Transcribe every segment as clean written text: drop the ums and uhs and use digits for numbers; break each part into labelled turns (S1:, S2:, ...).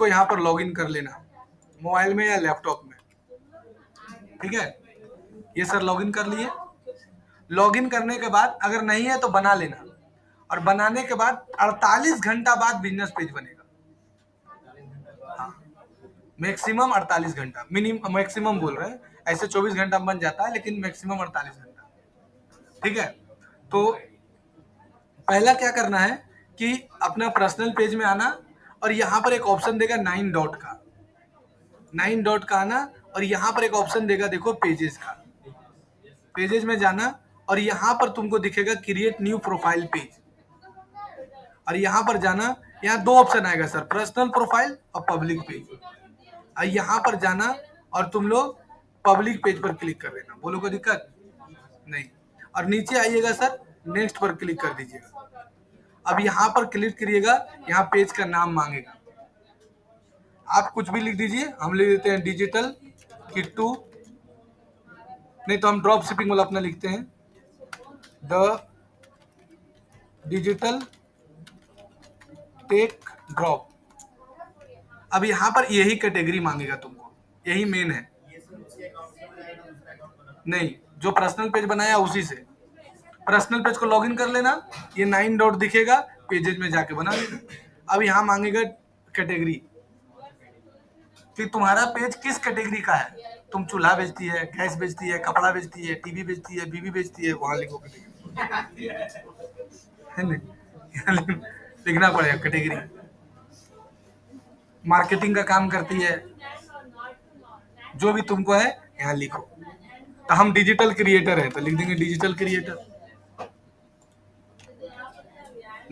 S1: को यहाँ पर लॉगिन कर लेना, मोबाइल में या लैपटॉप में, ठीक है। ये सर लॉगिन कर लिए। लॉगिन करने के बाद अगर नहीं है तो बना लेना, और बनाने के बाद 48 घंटा बाद बिजनेस पेज बनेगा। हाँ, मैक्सिमम 48 घंटा, मिनिमम मैक्सिमम बोल रहे हैं, ऐसे 24 घंटा बन जाता है, लेकिन मैक्सिमम 48 घंटा, ठीक है। तो पहला क्या करना है कि अपना पर्सनल पेज में आना, और यहाँ पर एक ऑप्शन देगा 9 डॉट का, 9 डॉट का आना, और यहाँ पर एक ऑप्शन देगा देखो पेजेस का, पेजेस में जाना, और यहाँ पर तुमको दिखेगा क्रिएट न्यू प्रोफाइल पेज, और यहाँ पर जाना। यहाँ दो ऑप्शन आएगा सर, पर्सनल प्रोफाइल और पब्लिक पेज, और यहाँ पर जाना और तुम लोग पब्लिक पेज पर क्लिक कर देना। बोलो कोई दिक्कत नहीं। और नीचे आइएगा सर, नेक्स्ट पर क्लिक कर दीजिएगा। अब यहाँ पर क्लिक करिएगा, यहाँ पेज का नाम मांगेगा, आप कुछ भी लिख दीजिए, हम लिख देते हैं डिजिटल किट्टू, नहीं तो हम ड्रॉप शिपिंग वाला अपना लिखते हैं, द डिजिटल टेक ड्रॉप। अब यहाँ पर यही कैटेगरी मांगेगा तुमको, यही मेन है, नहीं जो पर्सनल पेज बनाया उसी से। पर्सनल पेज को लॉगिन कर लेना, ये 9 डॉट दिखेगा, पेजेस में जाके बना लेना। अब यहाँ मांगेगा कैटेगरी, कि तुम्हारा पेज किस कैटेगरी का है, तुम चूल्हा बेचती है, गैस बेचती है, कपड़ा बेचती है, टीवी बेचती है, बीवी बेचती है, वहां लिखो कैटेगरी, है नहीं, लिखना पड़ेगा कैटेगरी। मार्केटिंग का काम करती है, जो भी तुमको है यहाँ लिखो। तो हम डिजिटल क्रिएटर है तो लिख देंगे डिजिटल क्रिएटर।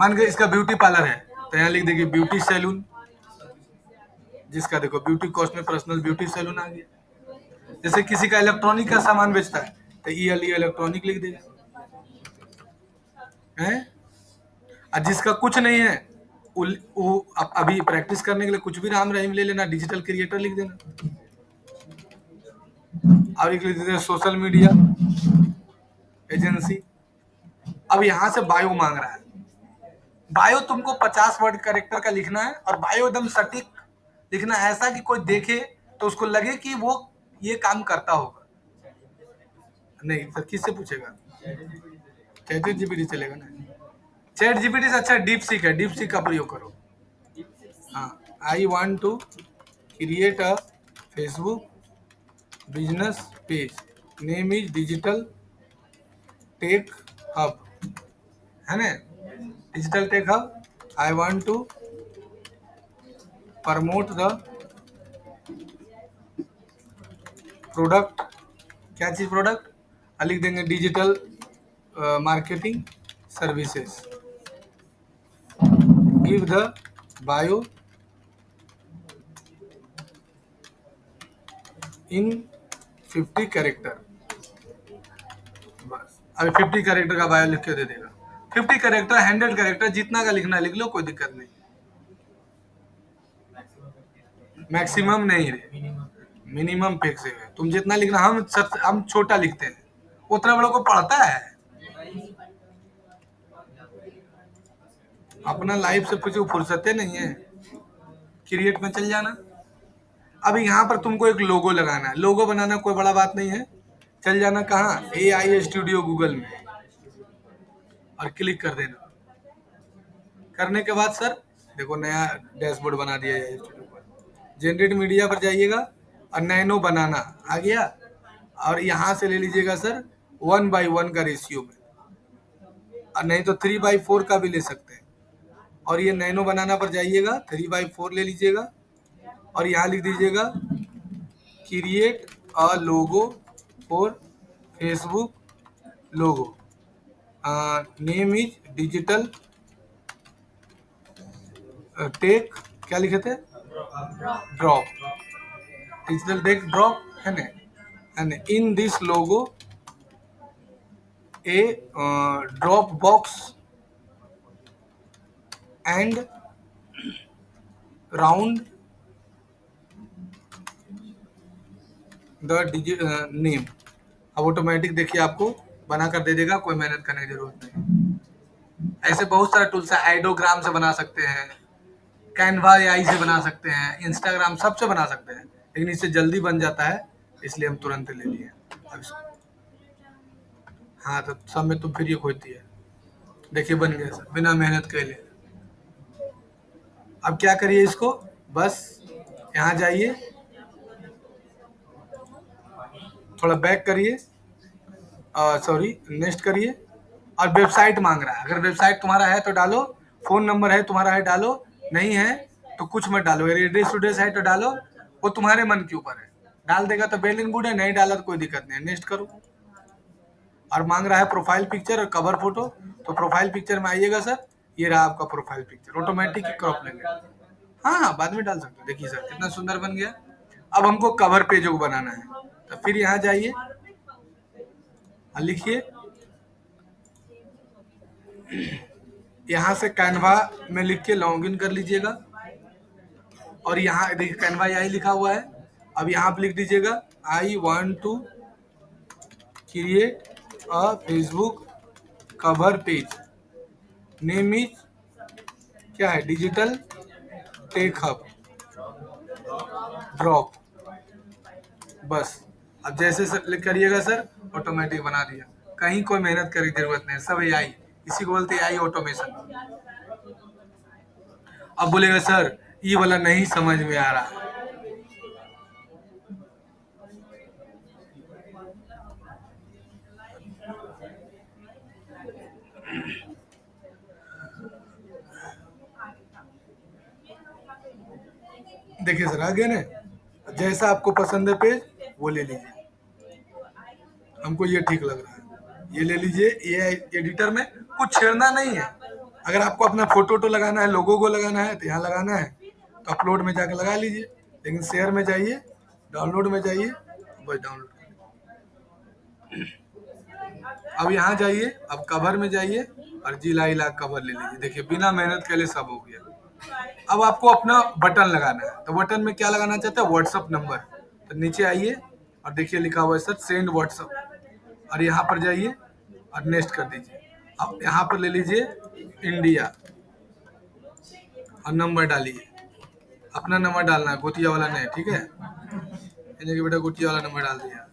S1: मान के इसका ब्यूटी पार्लर है तो यहाँ लिख देंगे ब्यूटी सैलून, जिसका देखो ब्यूटी कॉस्ट में पर्सनल ब्यूटी सैलून आ गया। जैसे किसी का इलेक्ट्रॉनिक का सामान बेचता है तो ई इलेक्ट्रॉनिक लिख देगा, है। और जिसका कुछ नहीं है वो अभी प्रैक्टिस करने के लिए कुछ भी राम रहीम ले लेना, डिजिटल क्रिएटर लिख देना। और एक लिख देते हैं सोशल मीडिया एजेंसी। अब यहाँ से बायो मांग रहा है, बायो तुमको 50 वर्ड कैरेक्टर का लिखना है, और बायो एकदम सटीक लिखना है, ऐसा कि कोई देखे तो उसको लगे कि वो ये काम करता होगा। नहीं सर किससे पूछेगा, चैट जीपीटी चलेगा ना, चैट जीपीटी से अच्छा डीप सीक है, डीप सीक का प्रयोग करो। हाँ, I want to create a Facebook business page, name is digital tech hub, है ना, digital tech hub. I want to promote the product, क्या चीज प्रोडक्ट, लिख देंगे digital marketing services, give the bio in 50 character. बस अभी 50 character का bio लिख के दे देगा। 50 कैरेक्टर 100 कैरेक्टर जितना का लिखना लिख लो, कोई दिक्कत नहीं। मैक्सिमम नहीं रे, मिनिमम फिक्स है, तुम जितना लिखना, हम छोटा लिखते हैं, उतना बड़ा को पढ़ता है। अपना लाइफ से कुछ फुर्सते नहीं है, क्रिएट में चल जाना। अब यहाँ पर तुमको एक लोगो लगाना है, लोगो बनाना कोई बड़ा बात नहीं है, चल जाना कहाँ, AI स्टूडियो गूगल में, और क्लिक कर देना। करने के बाद सर देखो नया डैशबोर्ड बना दिया है स्टूडियो पर, जनरेट मीडिया पर जाइएगा और नैनो बनाना आ गया, और यहाँ से ले लीजिएगा सर 1:1 का रेशियो में, और नहीं तो 3:4 का भी ले सकते हैं। और ये नैनो बनाना पर जाइएगा, 3:4 ले लीजिएगा, और यहाँ लिख दीजिएगा create a logo for Facebook logo, name is digital tech, क्या लिखे थे, ड्रॉप, डिजिटल टेक ड्रॉप, है ना, and in this logo a drop box and round the name. अब ऑटोमेटिक देखिए आपको बना कर दे देगा, कोई मेहनत करने की जरूरत नहीं। ऐसे बहुत सारा टूल्स है, आइडोग्राम से बना सकते हैं, कैनवा एआई से बना सकते हैं, इंस्टाग्राम सबसे बना सकते हैं, लेकिन इससे जल्दी बन जाता है, इसलिए हम तुरंत ले लिए। अब हाँ, तो सब में तो फिर ये खोती है। देखिए बन गया सर, बिना मेहनत के लिए। अब क्या करिए इसको, बस यहाँ जाइए, थोड़ा बैक करिए, सॉरी नेक्स्ट करिए, और वेबसाइट मांग रहा है। अगर वेबसाइट तुम्हारा है तो डालो, फोन नंबर है तुम्हारा है डालो, नहीं है तो कुछ मत डालो। अगर एड्रेस उड्रेस है तो डालो, वो तुम्हारे मन के ऊपर है। डाल देगा तो वेल एंड गुड है, नहीं डाला तो कोई दिक्कत नहीं है, नेक्स्ट करो। और मांग रहा है प्रोफाइल पिक्चर और कवर फोटो, तो प्रोफाइल पिक्चर में आइएगा सर, ये रहा आपका प्रोफाइल पिक्चर, ऑटोमेटिक क्रॉप लेंगे। हाँ हाँ, बाद में डाल सकते हो। देखिए सर कितना सुंदर बन गया। अब हमको कवर पेजों को बनाना है, तो फिर यहाँ जाइए, लिखिए, यहाँ से कैनवा में लिख के लॉग इन कर लीजिएगा, और यहाँ देखिए कैनवा यही लिखा हुआ है। अब यहाँ पे लिख दीजिएगा, I want to create a Facebook cover page, name is क्या है, डिजिटल टेक हब ड्रॉप। बस अब जैसे क्लिक करिएगा सर, ऑटोमेटिक बना दिया, कहीं कोई मेहनत करने की जरूरत नहीं, सब एआई, इसी को बोलते हैं एआई ऑटोमेशन। अब बोलेगा सर ये वाला नहीं समझ में आ रहा। देखिए सर आ गया ना, जैसा आपको पसंद है पेज वो ले लीजिए, हमको ये ठीक लग रहा है, ये ले लीजिए। ये एडिटर में कुछ छेड़ना नहीं है। अगर आपको अपना फोटो तो लगाना है, लोगों को लगाना है तो यहाँ लगाना है, तो अपलोड में जाकर लगा लीजिए, लेकिन शेयर में जाइए, डाउनलोड में जाइए, बस डाउनलोड। अब यहाँ जाइए, अब कवर में जाइए और जिला इला कवर ले लीजिए। देखिए बिना मेहनत के लिए सब हो गया। अब आपको अपना बटन लगाना है, तो बटन में क्या लगाना चाहते हैं, व्हाट्सअप नंबर। तो नीचे आइए और देखिए लिखा हुआ है सर सेंड व्हाट्सअप, और यहाँ पर जाइए और नेक्स्ट कर दीजिए। अब यहाँ पर ले लीजिए इंडिया और नंबर डालिए, अपना नंबर डालना है, गोतिया वाला नहीं, ठीक है। यानी बेटा गोतिया वाला नंबर डाल दिया।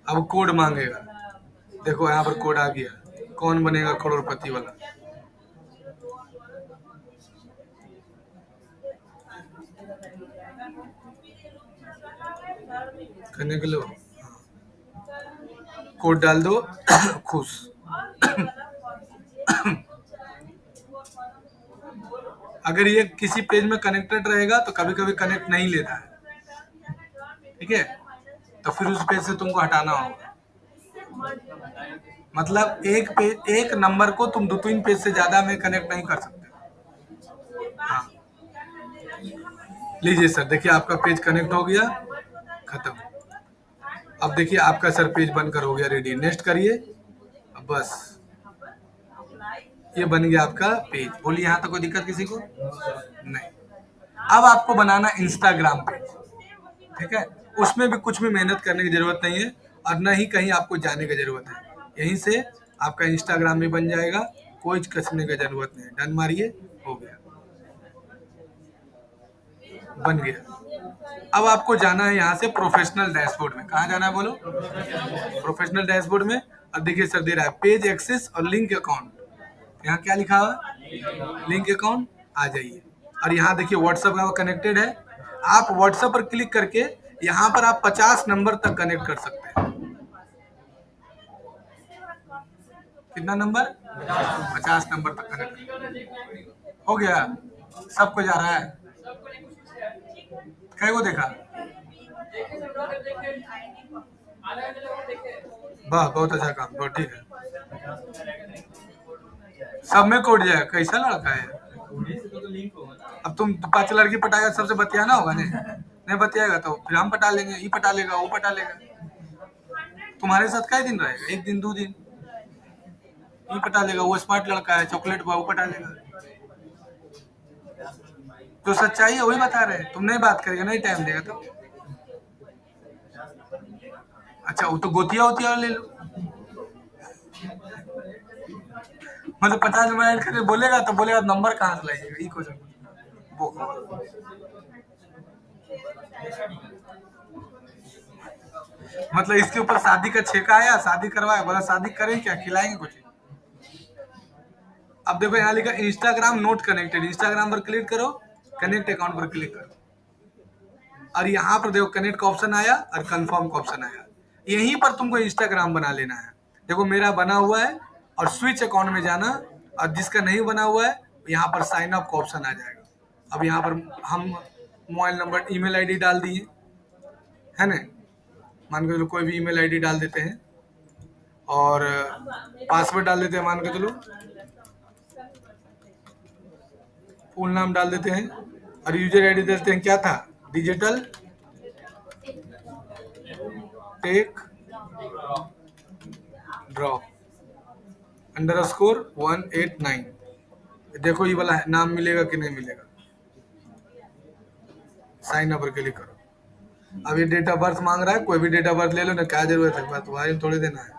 S1: अब कोड मांगेगा, देखो यहाँ पर कोड आ गया, कौन बनेगा करोड़पति वाला। करने के लिए कोड डाल दो खुश। अगर ये किसी पेज में कनेक्टेड रहेगा तो कभी कभी कनेक्ट नहीं लेता है, ठीक है, तो फिर उस पेज से तुमको हटाना होगा। मतलब एक पेज, एक नंबर को तुम 2-3 पेज से ज्यादा में कनेक्ट नहीं कर सकते। हाँ लीजिए सर, देखिए आपका पेज कनेक्ट हो गया, खत्म। अब देखिए आपका सर पेज बनकर हो गया रेडी, नेक्स्ट करिए। अब बस ये बन गया आपका पेज। बोलिए यहाँ तक कोई दिक्कत किसी को नहीं। अब आपको बनाना इंस्टाग्राम पेज, ठीक है, उसमें भी कुछ भी मेहनत करने की जरूरत नहीं है, और न ही कहीं आपको जाने की जरूरत है, यहीं से आपका इंस्टाग्राम भी बन जाएगा, कोई कसने की जरूरत नहीं है। डन मारिए, हो गया, बन गया। अब आपको जाना है यहाँ से प्रोफेशनल डैशबोर्ड में। कहाँ जाना है बोलो, प्रोफेशनल डैशबोर्ड में। अब देखिए सर दे रहा है पेज एक्सेस और लिंक अकाउंट, यहाँ क्या लिखा है, लिंक अकाउंट, आ जाइए। और यहाँ देखिए व्हाट्सएप का कनेक्टेड है, आप व्हाट्सएप पर क्लिक करके यहाँ पर आप 50 नंबर तक कनेक्ट कर सकते हैं। कितना नंबर, 50 नंबर तक कनेक्ट हो गया। सबको जा रहा है, कई को देखा, वाह बहुत अच्छा काम, बहुत ठीक है। सब में कोड जाए, कैसा लड़का है। अब तुम 5 लड़की पटाएगा, सबसे बतियाना होगा नहीं बतियाएगा तो फिर हम पटा लेंगे, ये पटा लेगा, वो पटा लेगा। तुम्हारे साथ कई दिन रहेगा, 1 दिन 2 दिन, ये पटा लेगा, वो स्मार्ट लड़का है, चॉकलेट बॉय, वो पटा लेगा। जो सच्चाई है वही बता रहे हैं, तुम नहीं बात करेगा, नहीं टाइम देगा तो। अच्छा वो तो गोतिया होतिया ले लो, मतलब 50 नंबर ऐड करके बोलेगा तो बोलेगा नंबर कहाँ से लाइएगा, ये क्वेश्चन वो। मतलब इसके ऊपर शादी का छेका आया, शादी करवाया, बोला शादी करें क्या, खिलाएंगे कुछ। अब देखो यहाँ लिखा इंस्टाग्राम नोट कनेक्टेड, इंस्टाग्राम पर क्लिक करो, कनेक्ट अकाउंट पर क्लिक करो, और यहाँ पर देखो कनेक्ट का ऑप्शन आया और कंफर्म का ऑप्शन आया। यहीं पर तुमको इंस्टाग्राम बना लेना है। देखो मेरा बना हुआ है, और स्विच अकाउंट में जाना, और जिसका नहीं बना हुआ है यहाँ पर साइन अप का ऑप्शन आ जाएगा। अब यहाँ पर हम मोबाइल नंबर, ईमेल आईडी डाल दिए है ना, मान के चलो कोई भी ईमेल आईडी डाल देते हैं, और पासवर्ड डाल देते हैं, मान के चलो फुल नाम डाल देते हैं, और यूजर आईडी देते हैं, क्या था, डिजिटल टेक ड्रॉप _189। देखो ये वाला नाम मिलेगा कि नहीं मिलेगा, साइन अप पर क्लिक करो। अब ये डेट ऑफ बर्थ मांग रहा है, कोई भी डेट ऑफ बर्थ ले लो ना, क्या जरूरत है, बात तुम्हारे थोड़ी देना है।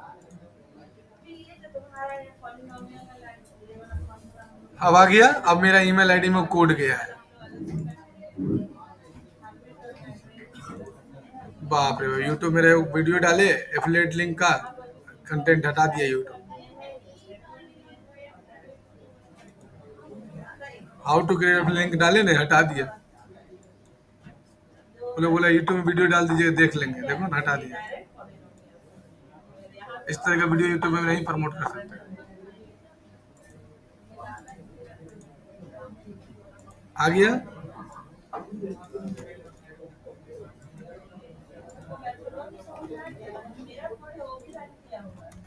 S1: अब आ गया, अब मेरा ईमेल आईडी में कोड गया है। बाप रे, यूट्यूब मेरा वीडियो डाले एफिलिएट लिंक का, कंटेंट हटा दिया YouTube. How to create link डाले नहीं, हटा दिया, बोला यूट्यूब में वीडियो डाल दीजिए देख लेंगे, देखो ना हटा दिया। इस तरह का वीडियो यूट्यूब में नहीं प्रमोट कर सकते। आ गया,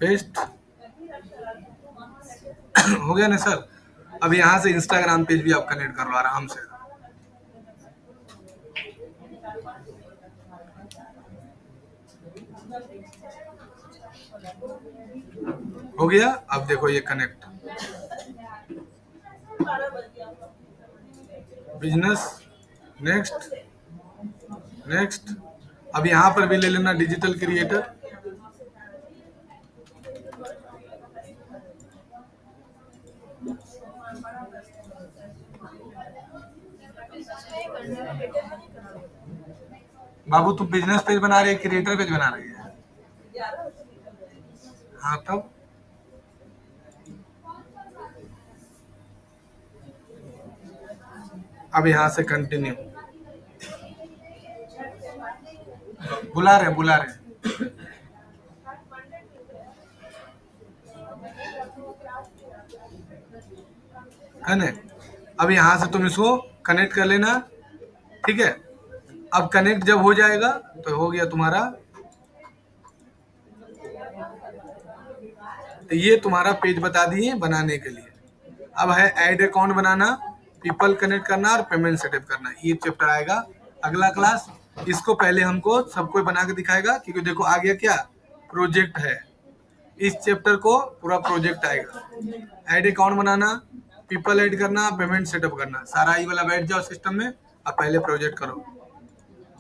S1: पेस्ट हो गया ना सर। अब यहाँ से इंस्टाग्राम पेज भी आप कनेक्ट कर लो आराम से। हो गया, अब देखो ये कनेक्ट, बिजनेस, नेक्स्ट नेक्स्ट। अब यहाँ पर भी ले लेना डिजिटल क्रिएटर, बाबू तुम बिजनेस पेज बना रही है, क्रिएटर पेज बना रही है? हाँ तब अब यहाँ से कंटिन्यू, बुला रहे है ना। अब यहाँ से तुम इसको कनेक्ट कर लेना, ठीक है। अब कनेक्ट जब हो जाएगा तो हो गया तुम्हारा, तो ये तुम्हारा पेज बता दिए बनाने के लिए। अब है ऐड अकाउंट बनाना, पीपल कनेक्ट करना और पेमेंट सेटअप करना, ये चैप्टर आएगा अगला क्लास। इसको पहले हमको सबको बना के दिखाएगा, क्योंकि देखो आ गया क्या, प्रोजेक्ट है, इस चैप्टर को पूरा प्रोजेक्ट आएगा। ऐड अकाउंट बनाना, पीपल ऐड करना, पेमेंट सेटअप करना, सारा ये वाला बैठ जाओ सिस्टम में। अब पहले प्रोजेक्ट करो।